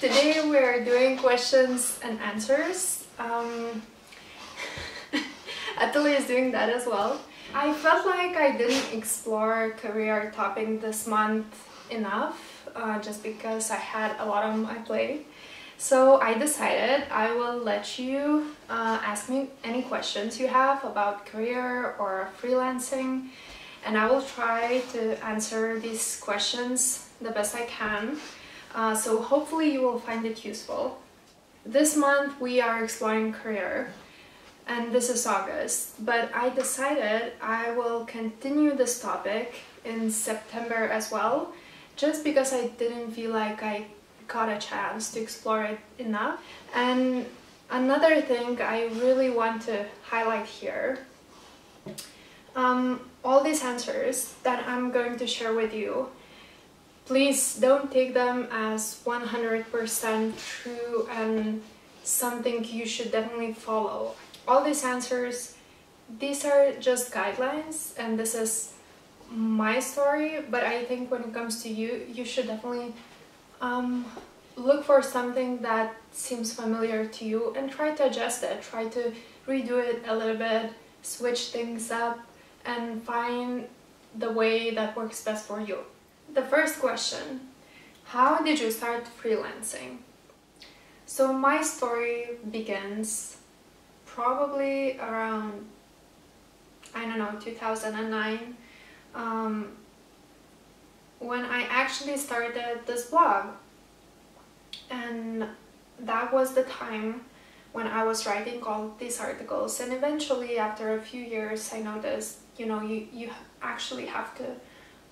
Today we're doing questions and answers. Atali is doing that as well. I felt like I didn't explore career topic this month enough, just because I had a lot on my plate. So I decided I will let you ask me any questions you have about career or freelancing, and I will try to answer these questions the best I can. So hopefully you will find it useful. This month we are exploring career, and this is August, but I decided I will continue this topic in September as well, just because I didn't feel like I got a chance to explore it enough. And another thing I really want to highlight here, all these answers that I'm going to share with you, please don't take them as 100% true and something you should definitely follow. All these answers, these are just guidelines, and this is my story, but I think when it comes to you, you should definitely look for something that seems familiar to you and try to adjust it, try to redo it a little bit, switch things up, and find the way that works best for you. The first question, how did you start freelancing? So my story begins probably around, I don't know, 2009, when I actually started this blog. And that was the time when I was writing all these articles, and eventually after a few years I noticed, you actually have to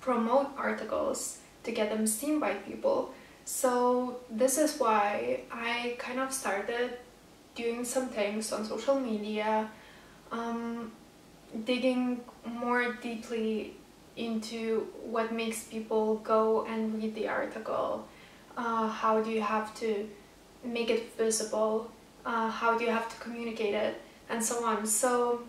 promote articles to get them seen by people. So this is why I kind of started doing some things on social media, digging more deeply into what makes people go and read the article. How do you have to make it visible? How do you have to communicate it? And so on. So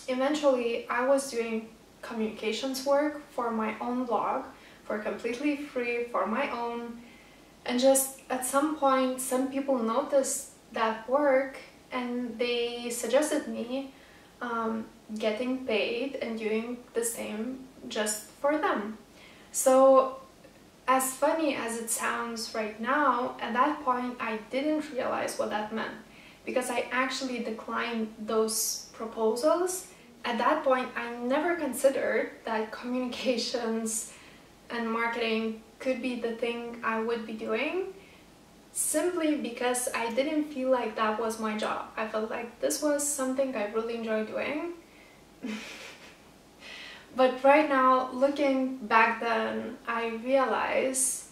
eventually I was doing communications work for my own blog for completely free, for my own, and just at some point some people noticed that work and they suggested me getting paid and doing the same just for them. So as funny as it sounds right now, at that point I didn't realize what that meant, because I actually declined those proposals. At that point, I never considered that communications and marketing could be the thing I would be doing, simply because I didn't feel like that was my job. I felt like this was something I really enjoy doing. But right now, looking back then, I realize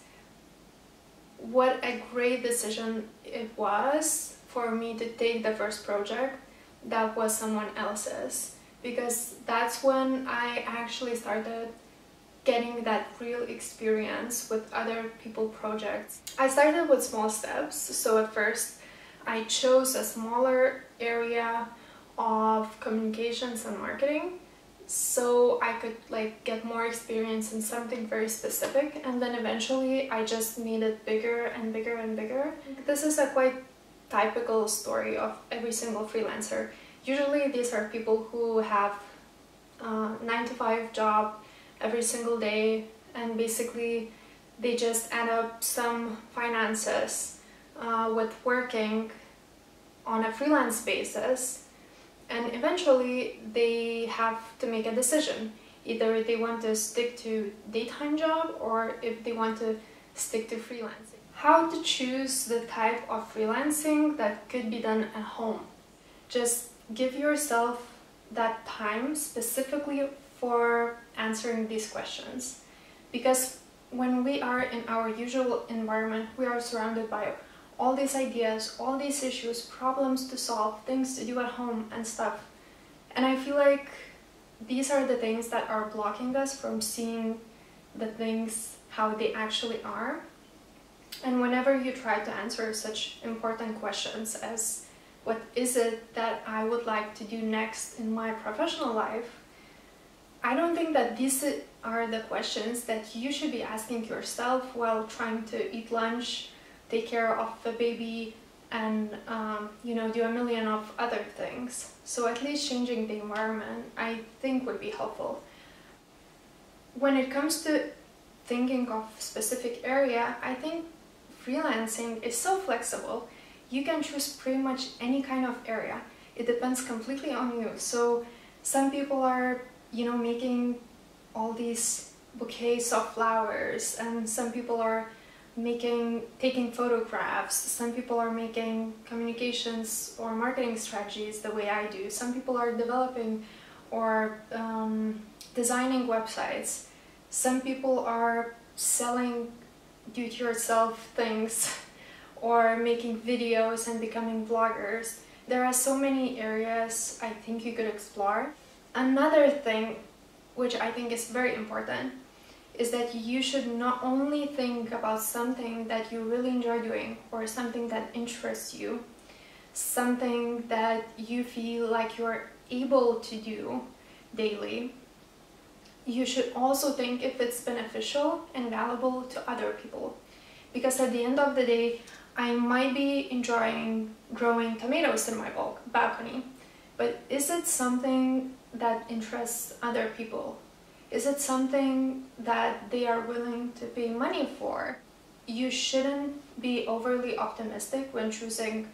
what a great decision it was for me to take the first project that was someone else's. Because that's when I actually started getting that real experience with other people's projects. I started with small steps. So at first I chose a smaller area of communications and marketing, so I could get more experience in something very specific, and then eventually I just made it bigger and bigger and bigger. This is a quite typical story of every single freelancer. Usually these are people who have a 9-to-5 job every single day, and basically they just add up some finances with working on a freelance basis, and eventually they have to make a decision. Either they want to stick to daytime job or if they want to stick to freelancing. How to choose the type of freelancing that could be done at home. Just give yourself that time specifically for answering these questions, because when we are in our usual environment, we are surrounded by all these ideas, all these issues, problems to solve, things to do at home and stuff. And I feel like these are the things that are blocking us from seeing the things how they actually are. And whenever you try to answer such important questions as what is it that I would like to do next in my professional life, I don't think that these are the questions that you should be asking yourself while trying to eat lunch take care of the baby, and you know, do a million of other things. So at least changing the environment, I think, would be helpful. When it comes to thinking of specific area, I think freelancing is so flexible. You can choose pretty much any kind of area. It depends completely on you. So some people are, you know, making all these bouquets of flowers, and some people are taking photographs, some people are making communications or marketing strategies the way I do, some people are developing or designing websites, some people are selling do-it-yourself things or making videos and becoming vloggers. There are so many areas I think you could explore. Another thing which I think is very important is that you should not only think about something that you really enjoy doing or something that interests you, something that you feel like you're able to do daily. You should also think if it's beneficial and valuable to other people. Because at the end of the day, I might be enjoying growing tomatoes in my balcony, but is it something that interests other people? Is it something that they are willing to pay money for? You shouldn't be overly optimistic when choosing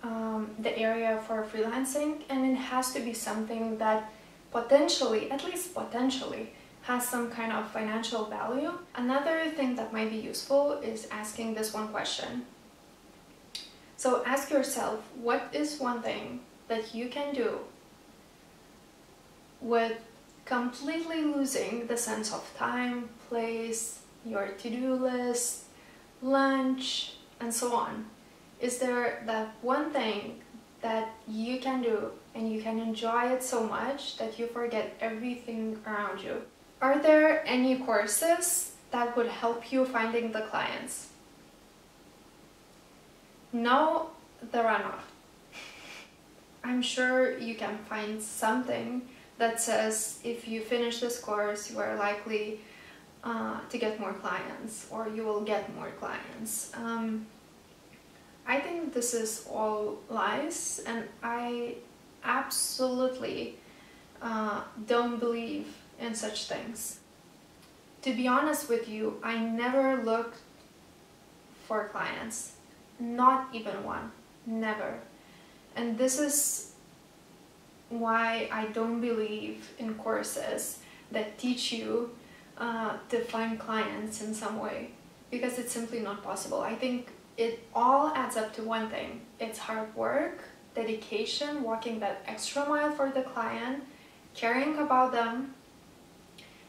the area for freelancing, and it has to be something that potentially, at least potentially, has some kind of financial value. Another thing that might be useful is asking this one question. So ask yourself, what is one thing that you can do with completely losing the sense of time, place, your to-do list, lunch, and so on? Is there that one thing that you can do and you can enjoy it so much that you forget everything around you? Are there any courses that would help you finding the clients? No, there are not. I'm sure you can find something that says if you finish this course, you are likely to get more clients, or you will get more clients. I think this is all lies, and I absolutely don't believe in such things. To be honest with you, I never looked for clients, not even one, never. And this is why I don't believe in courses that teach you to find clients in some way, because it's simply not possible. I think it all adds up to one thing. It's hard work, dedication, walking that extra mile for the client, caring about them,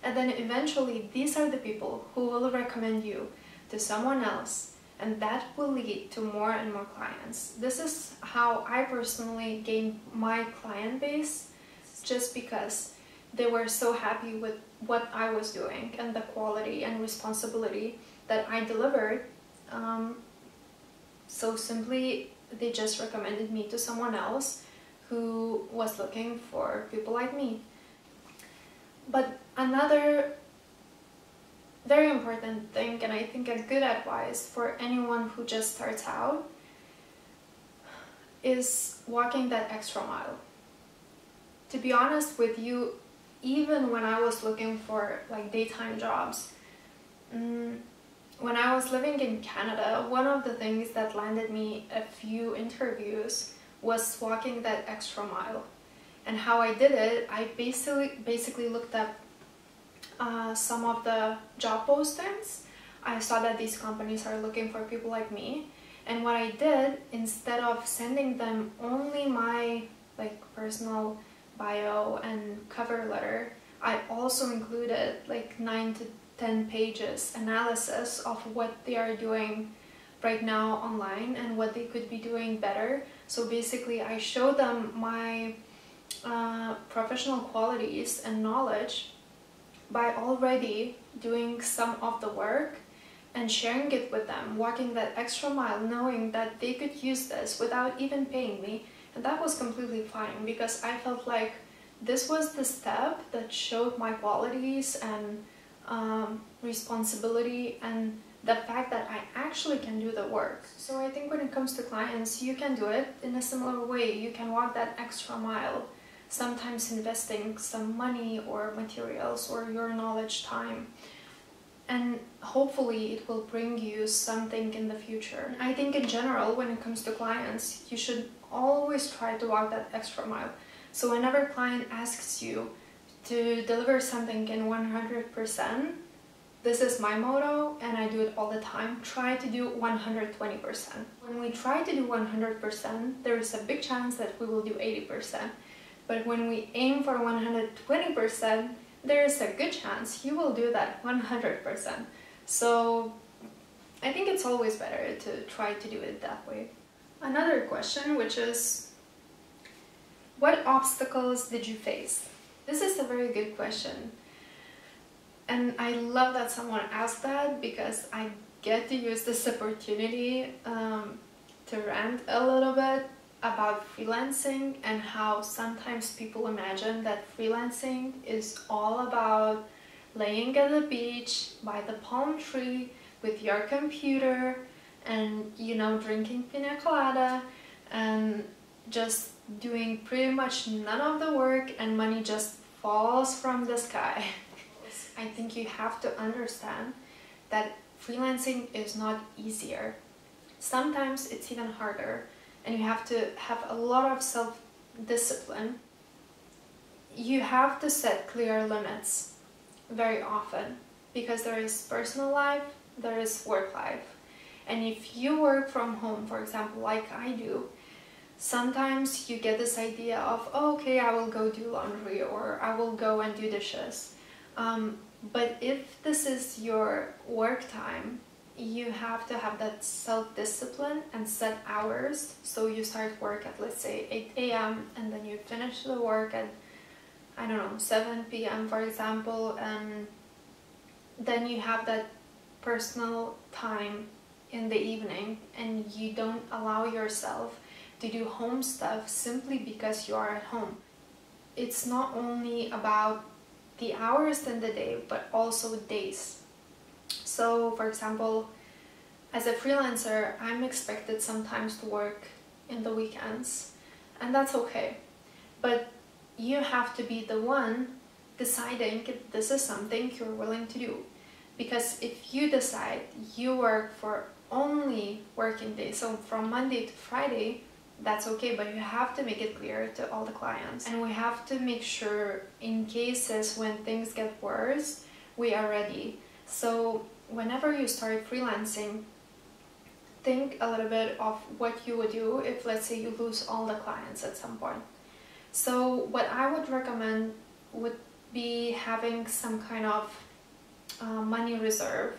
and then eventually these are the people who will recommend you to someone else, and that will lead to more and more clients. This is how I personally gained my client base, just because they were so happy with what I was doing and the quality and responsibility that I delivered. So simply, they just recommended me to someone else who was looking for people like me. But another very important thing, and I think a good advice for anyone who just starts out, is walking that extra mile. To be honest with you, even when I was looking for like daytime jobs, when I was living in Canada, one of the things that landed me a few interviews was walking that extra mile. And how I did it, I basically looked up some of the job postings. I saw that these companies are looking for people like me, and what I did, instead of sending them only my like personal bio and cover letter, I also included like 9 to 10 pages analysis of what they are doing right now online and what they could be doing better. So basically I showed them my professional qualities and knowledge by already doing some of the work and sharing it with them, walking that extra mile, knowing that they could use this without even paying me. And that was completely fine, because I felt like this was the step that showed my qualities and responsibility and the fact that I actually can do the work. So I think when it comes to clients, you can do it in a similar way. You can walk that extra mile, sometimes investing some money or materials or your knowledge, time. And hopefully it will bring you something in the future. I think in general, when it comes to clients, you should always try to walk that extra mile. So whenever a client asks you to deliver something in 100%, this is my motto and I do it all the time. Try to do 120%. When we try to do 100%, there is a big chance that we will do 80%. But when we aim for 120%, there is a good chance you will do that 100%. So I think it's always better to try to do it that way. Another question, which is, what obstacles did you face? This is a very good question. And I love that someone asked that, because I get to use this opportunity to rant a little bit about freelancing and how sometimes people imagine that freelancing is all about laying at the beach by the palm tree with your computer and, you know, drinking pina colada and just doing pretty much none of the work and money just falls from the sky. I think you have to understand that freelancing is not easier. Sometimes it's even harder, and you have to have a lot of self-discipline. You have to set clear limits very often, because there is personal life, there is work life. And if you work from home, for example, like I do, sometimes you get this idea of, oh, okay, I will go do laundry or I will go and do dishes. But if this is your work time, you have to have that self-discipline and set hours. So you start work at, let's say, 8 a.m. and then you finish the work at, I don't know, 7 p.m. for example, and then you have that personal time in the evening and you don't allow yourself to do home stuff simply because you are at home. It's not only about the hours in the day, but also days. So, for example, as a freelancer, I'm expected sometimes to work in the weekends, and that's okay. But you have to be the one deciding if this is something you're willing to do. Because if you decide you work for only working days, so from Monday to Friday, that's okay, but you have to make it clear to all the clients. And we have to make sure, in cases when things get worse, we are ready. So whenever you start freelancing, think a little bit of what you would do if, let's say, you lose all the clients at some point. So what I would recommend would be having some kind of money reserve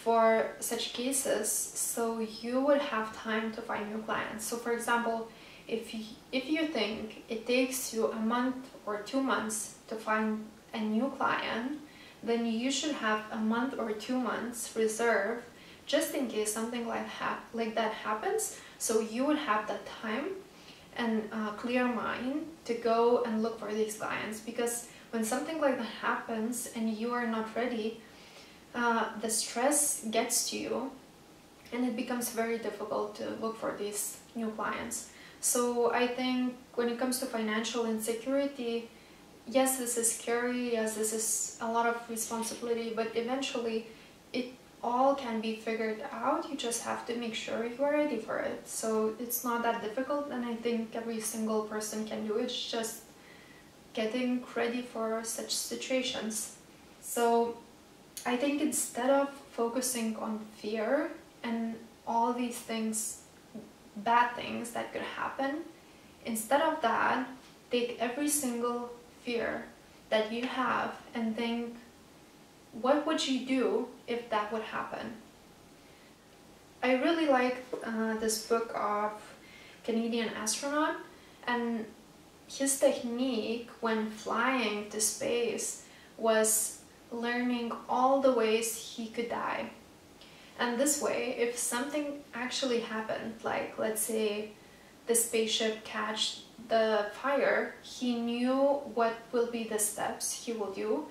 for such cases, so you would have time to find new clients. So for example, if you think it takes you a month or 2 months to find a new client, then you should have a month or 2 months reserve just in case something like that happens. So you would have that time and clear mind to go and look for these clients, because when something like that happens and you are not ready, the stress gets to you and it becomes very difficult to look for these new clients. So I think when it comes to financial insecurity, yes, this is scary, yes, this is a lot of responsibility, but eventually it all can be figured out. You just have to make sure you are ready for it. So it's not that difficult, and I think every single person can do it. It's just getting ready for such situations. So I think instead of focusing on fear and all these things, bad things that could happen, instead of that, take every single fear that you have and think, what would you do if that would happen? I really like this book of Canadian astronaut, and his technique when flying to space was learning all the ways he could die. And this way, if something actually happened, like let's say the spaceship catch the fire, he knew what will be the steps he will do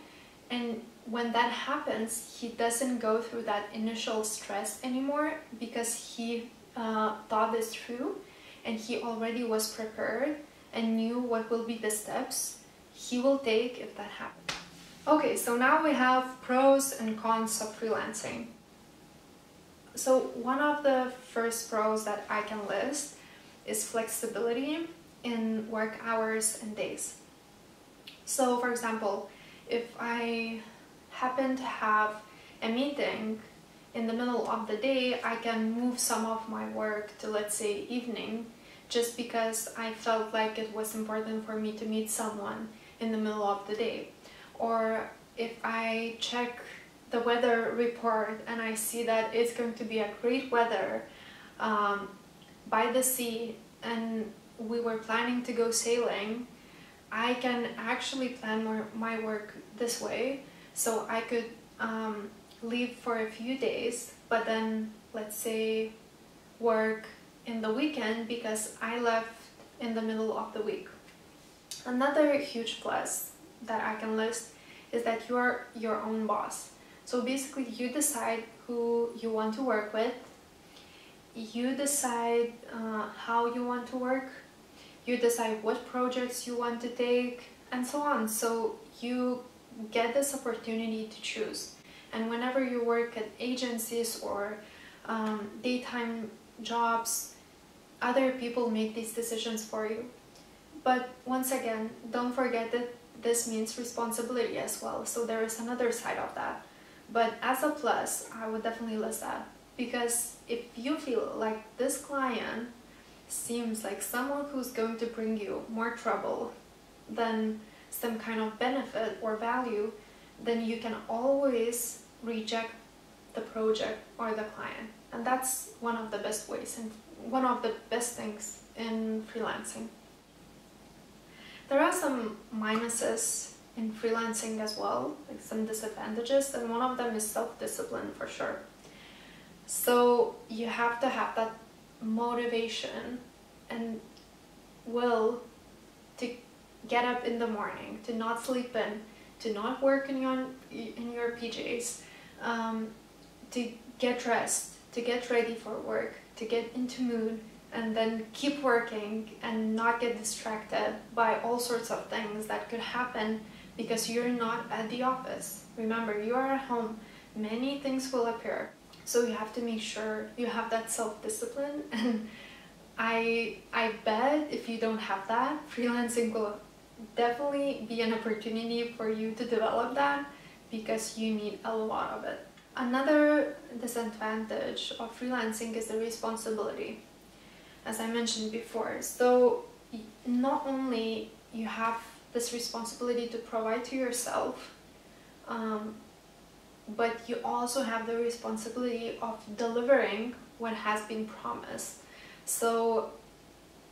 And when that happens, he doesn't go through that initial stress anymore because he thought this through and he already was prepared and knew what will be the steps he will take if that happens. Okay, so now we have pros and cons of freelancing. So one of the first pros that I can list is flexibility in work hours and days. So for example, if I happen to have a meeting in the middle of the day, I can move some of my work to, let's say, evening, just because I felt like it was important for me to meet someone in the middle of the day. Or if I check the weather report and I see that it's going to be a great weather by the sea and we were planning to go sailing, I can actually plan my work this way. So I could leave for a few days, but then let's say work in the weekend because I left in the middle of the week. Another huge plus that I can list is that you're your own boss. So basically you decide who you want to work with, you decide how you want to work, you decide what projects you want to take, and so on. So you get this opportunity to choose. And whenever you work at agencies or daytime jobs, other people make these decisions for you. But once again, don't forget that this means responsibility as well. So there is another side of that. But as a plus, I would definitely list that. Because if you feel like this client seems like someone who's going to bring you more trouble than some kind of benefit or value, then you can always reject the project or the client. And that's one of the best ways and one of the best things in freelancing. There are some minuses in freelancing as well, like some disadvantages, and one of them is self-discipline for sure. So you have to have that motivation and will to get up in the morning, to not sleep in, to not work in your PJs, to get dressed, to get ready for work, to get into mood, and then keep working and not get distracted by all sorts of things that could happen because you're not at the office. Remember, you are at home, many things will appear. So you have to make sure you have that self-discipline, and I bet if you don't have that, freelancing will definitely be an opportunity for you to develop that because you need a lot of it. Another disadvantage of freelancing is the responsibility, as I mentioned before. So not only you have this responsibility to provide to yourself, but you also have the responsibility of delivering what has been promised. So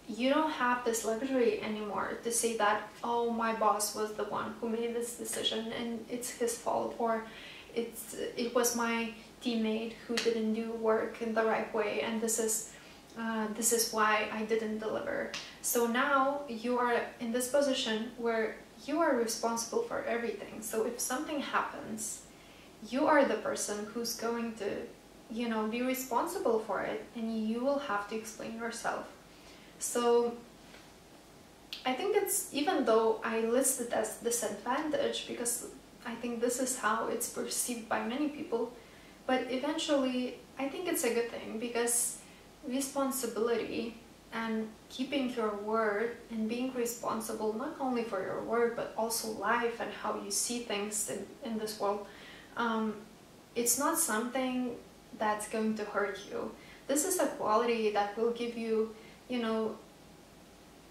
you don't have this luxury anymore to say that, oh, my boss was the one who made this decision and it's his fault, or it was my teammate who didn't do work in the right way and this is why I didn't deliver. So now you are in this position where you are responsible for everything. So if something happens, you are the person who's going to, be responsible for it, and you will have to explain yourself. So I think it's, even though I list it as disadvantage because I think this is how it's perceived by many people, but eventually I think it's a good thing because responsibility and keeping your word and being responsible not only for your work but also life and how you see things in this world, it's not something that's going to hurt you. This is a quality that will give you,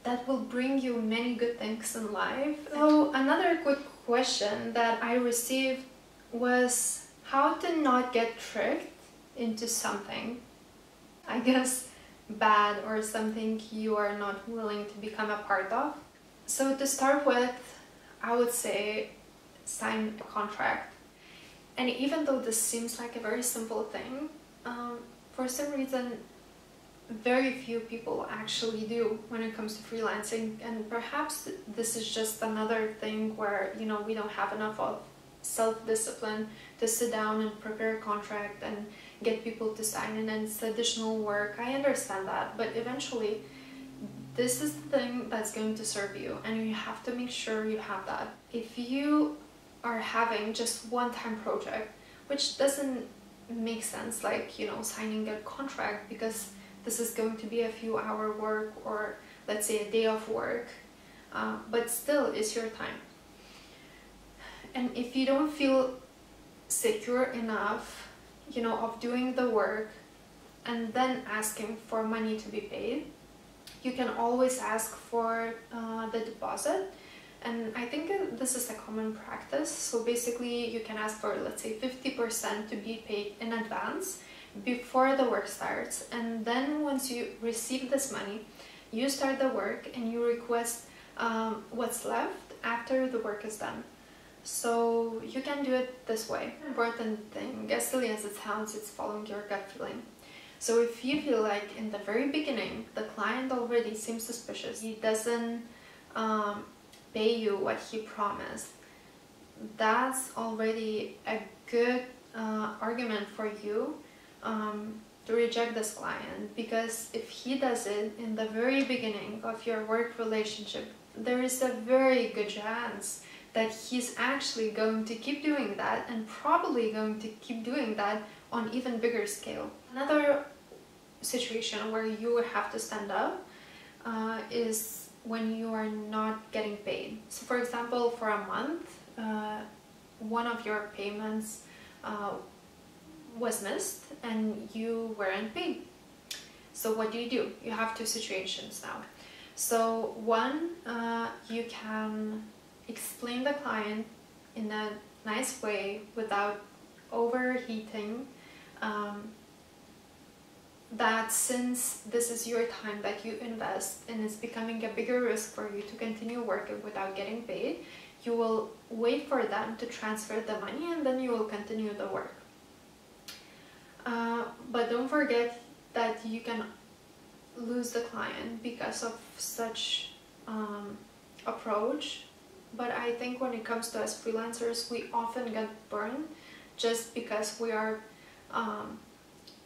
that will bring you many good things in life. So another quick question that I received was how to not get tricked into something, I guess, bad or something you are not willing to become a part of. So to start with, I would say sign a contract. And even though this seems like a very simple thing, for some reason very few people actually do when it comes to freelancing, and perhaps this is just another thing where we don't have enough of self-discipline to sit down and prepare a contract and get people to sign in, and it's additional work. I understand that, but eventually this is the thing that's going to serve you, and you have to make sure you have that. If you are having just one-time project, which doesn't make sense, like, you know, signing a contract, because this is going to be a few hour work, or let's say a day of work, but still it's your time. And if you don't feel secure enough, you know, of doing the work and then asking for money to be paid, you can always ask for the deposit. And I think this is a common practice. So basically you can ask for, let's say, 50% to be paid in advance before the work starts. And then once you receive this money, you start the work and you request what's left after the work is done. So you can do it this way. Important thing, as silly as it sounds, it's following your gut feeling. So if you feel like in the very beginning the client already seems suspicious, he doesn't pay you what he promised, that's already a good argument for you to reject this client. Because if he does it in the very beginning of your work relationship, there is a very good chance that he's actually going to keep doing that, and probably going to keep doing that on even bigger scale. Another situation where you have to stand up is when you are not getting paid. So for example, for a month, one of your payments was missed and you weren't paid. So what do? You have two situations now. So one, you can explain the client in a nice way without overheating, that since this is your time that you invest and it's becoming a bigger risk for you to continue working without getting paid, you will wait for them to transfer the money and then you will continue the work. But don't forget that you can lose the client because of such approach. But I think when it comes to us freelancers, we often get burned just because we are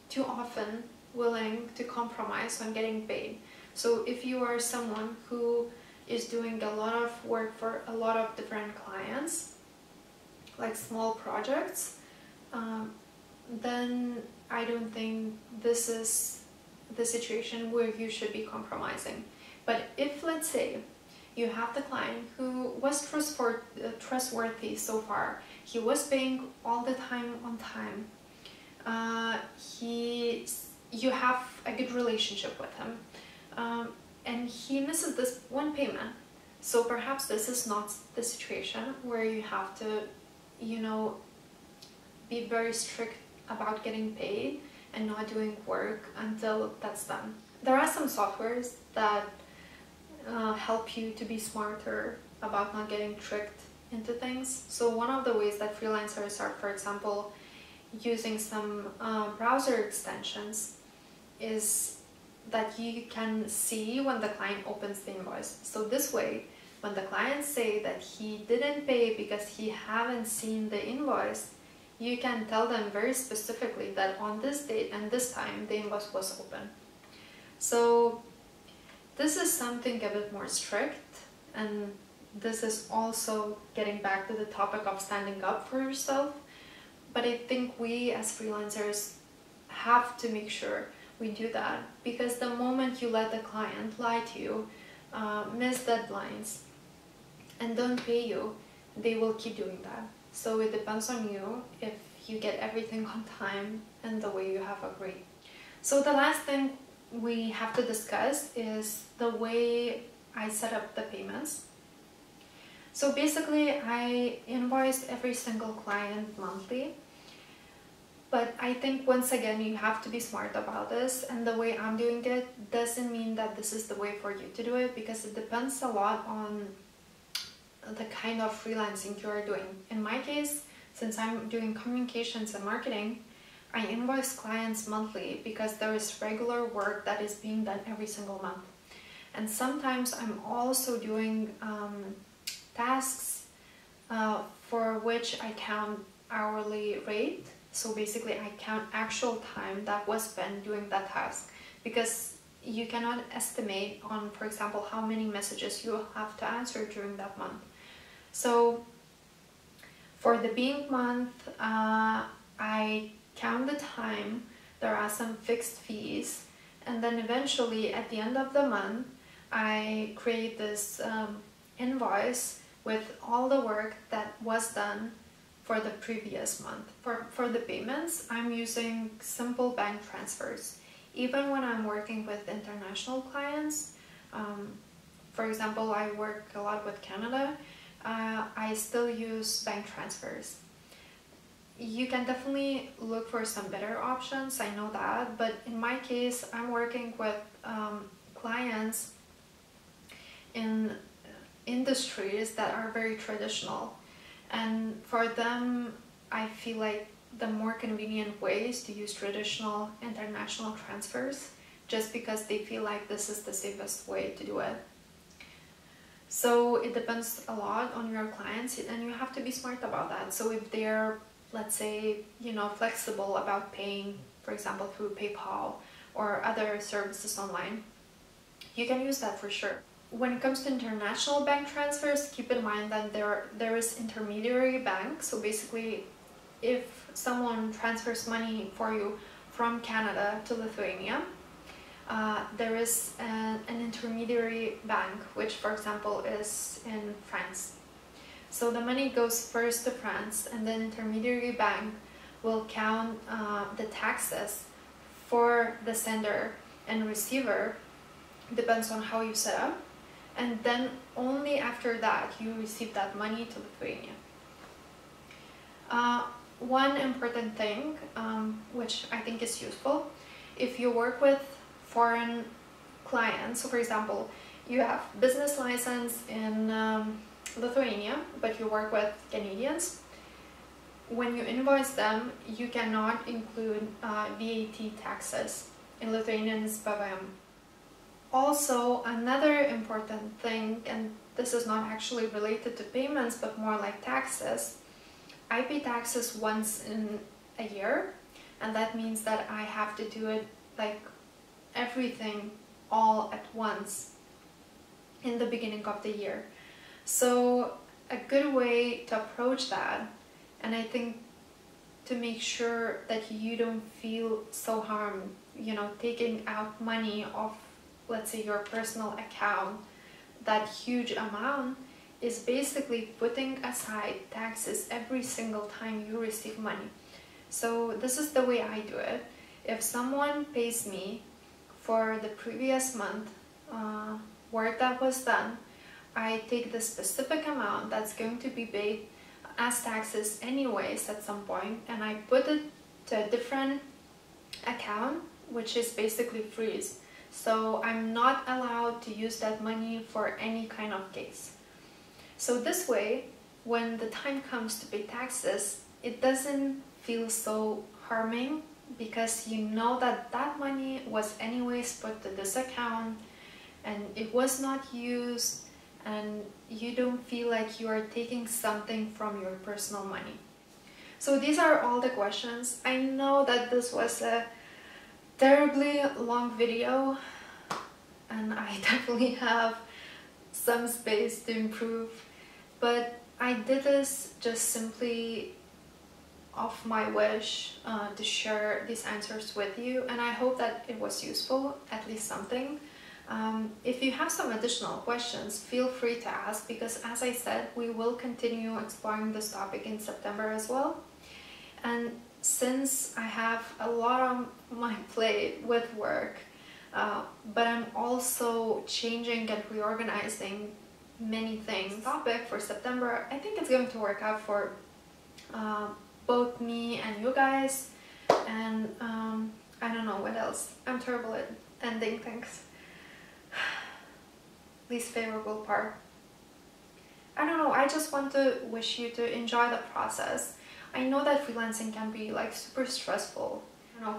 too often willing to compromise on getting paid. So if you are someone who is doing a lot of work for a lot of different clients, like small projects, then I don't think this is the situation where you should be compromising. But if, let's say, you have the client who was trustworthy so far, he was paying all the time on time, you have a good relationship with him, and he misses this one payment, so perhaps this is not the situation where you have to, you know, be very strict about getting paid and not doing work until that's done. There are some softwares that help you to be smarter about not getting tricked into things. So one of the ways that freelancers are, for example, using some browser extensions is that you can see when the client opens the invoice. So this way, when the clients say that he didn't pay because he haven't seen the invoice, you can tell them very specifically that on this date and this time the invoice was open. So this is something a bit more strict, and this is also getting back to the topic of standing up for yourself. But I think we as freelancers have to make sure we do that, because the moment you let the client lie to you, miss deadlines, and don't pay you, they will keep doing that. So it depends on you if you get everything on time and the way you have agreed. So the last thing we have to discuss is the way I set up the payments. So basically I invoice every single client monthly, but I think once again you have to be smart about this, and the way I'm doing it doesn't mean that this is the way for you to do it, because it depends a lot on the kind of freelancing you are doing. In my case, since I'm doing communications and marketing, I invoice clients monthly because there is regular work that is being done every single month. And sometimes I'm also doing tasks for which I count hourly rate. So basically I count actual time that was spent doing that task, because you cannot estimate on, for example, how many messages you have to answer during that month. So for the being month, I count the time, there are some fixed fees, and then eventually at the end of the month I create this invoice with all the work that was done for the previous month. For the payments, I'm using simple bank transfers. Even when I'm working with international clients, for example, I work a lot with Canada, I still use bank transfers. You can definitely look for some better options, I know that, but in my case, I'm working with clients in industries that are very traditional, and for them I feel like the more convenient way is to use traditional international transfers, just because they feel like this is the safest way to do it. So it depends a lot on your clients, and you have to be smart about that. So if they're, let's say, flexible about paying, for example, through PayPal or other services online, you can use that for sure. When it comes to international bank transfers, keep in mind that there is intermediary bank. So basically, if someone transfers money for you from Canada to Lithuania, there is an intermediary bank, which for example is in France. So the money goes first to France, and then intermediary bank will count the taxes for the sender and receiver, depends on how you set up, and then only after that you receive that money to Lithuania. One important thing, which I think is useful, if you work with foreign clients, so for example, you have business license in Lithuania, but you work with Canadians, when you invoice them, you cannot include VAT taxes. In Lithuanian is PVM. Also, another important thing, and this is not actually related to payments, but more like taxes, I pay taxes once in a year, and that means that I have to do it like everything all at once in the beginning of the year. So a good way to approach that, and I think to make sure that you don't feel so harmed, taking out money off, let's say, your personal account, that huge amount, is basically putting aside taxes every single time you receive money. So this is the way I do it. If someone pays me for the previous month work that was done, I take the specific amount that's going to be paid as taxes anyways at some point, and I put it to a different account, which is basically freeze. So I'm not allowed to use that money for any kind of case. So this way, when the time comes to pay taxes, it doesn't feel so harming, because you know that that money was anyways put to this account and it was not used, and you don't feel like you are taking something from your personal money. So these are all the questions. I know that this was a terribly long video, and I definitely have some space to improve, but I did this just simply of my wish to share these answers with you, and I hope that it was useful, at least something. If you have some additional questions, feel free to ask, because as I said, we will continue exploring this topic in September as well. And since I have a lot on my plate with work, but I'm also changing and reorganizing many things. Topic for September, I think it's going to work out for both me and you guys, and I don't know what else. I'm terrible at ending things. Least favorable part. I don't know, I just want to wish you to enjoy the process. I know that freelancing can be like super stressful,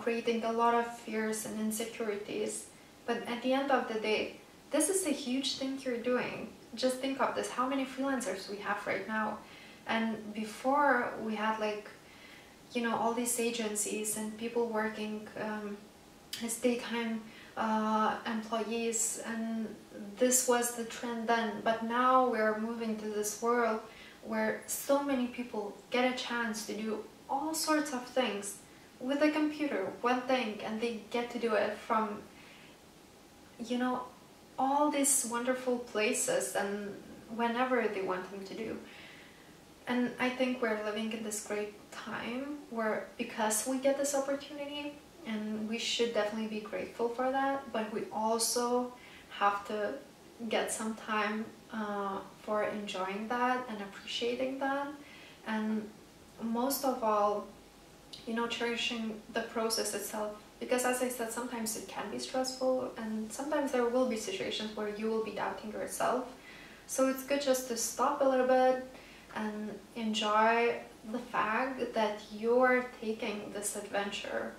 creating a lot of fears and insecurities, but at the end of the day, this is a huge thing you're doing. Just think of this, how many freelancers we have right now, And before we had like, you know, all these agencies and people working as daytime employees, and this was the trend then. But now we're moving to this world where so many people get a chance to do all sorts of things with a computer, one thing, and they get to do it from, you know, all these wonderful places and whenever they want them to do. And I think we're living in this great time where, because we get this opportunity, and we should definitely be grateful for that, but we also have to get some time for enjoying that and appreciating that, and most of all, you know, cherishing the process itself. Because as I said, sometimes it can be stressful, and sometimes there will be situations where you will be doubting yourself. So it's good just to stop a little bit and enjoy the fact that you're taking this adventure,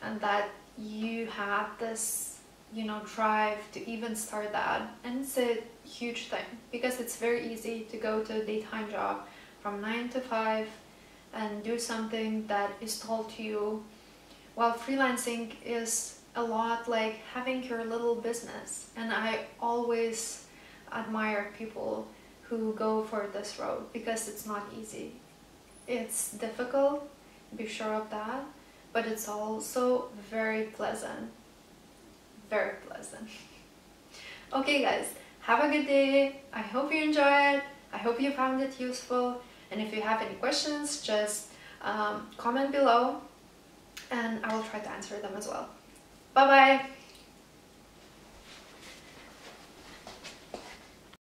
and that you have this, you know, drive to even start that. And it's a huge thing, because it's very easy to go to a daytime job from 9 to 5 and do something that is told to you, while freelancing is a lot like having your little business. And I always admire people who go for this road, because it's not easy. It's difficult, be sure of that, but it's also very pleasant. Very pleasant. Okay guys, have a good day. I hope you enjoy it. I hope you found it useful. And if you have any questions, just comment below and I will try to answer them as well. Bye bye!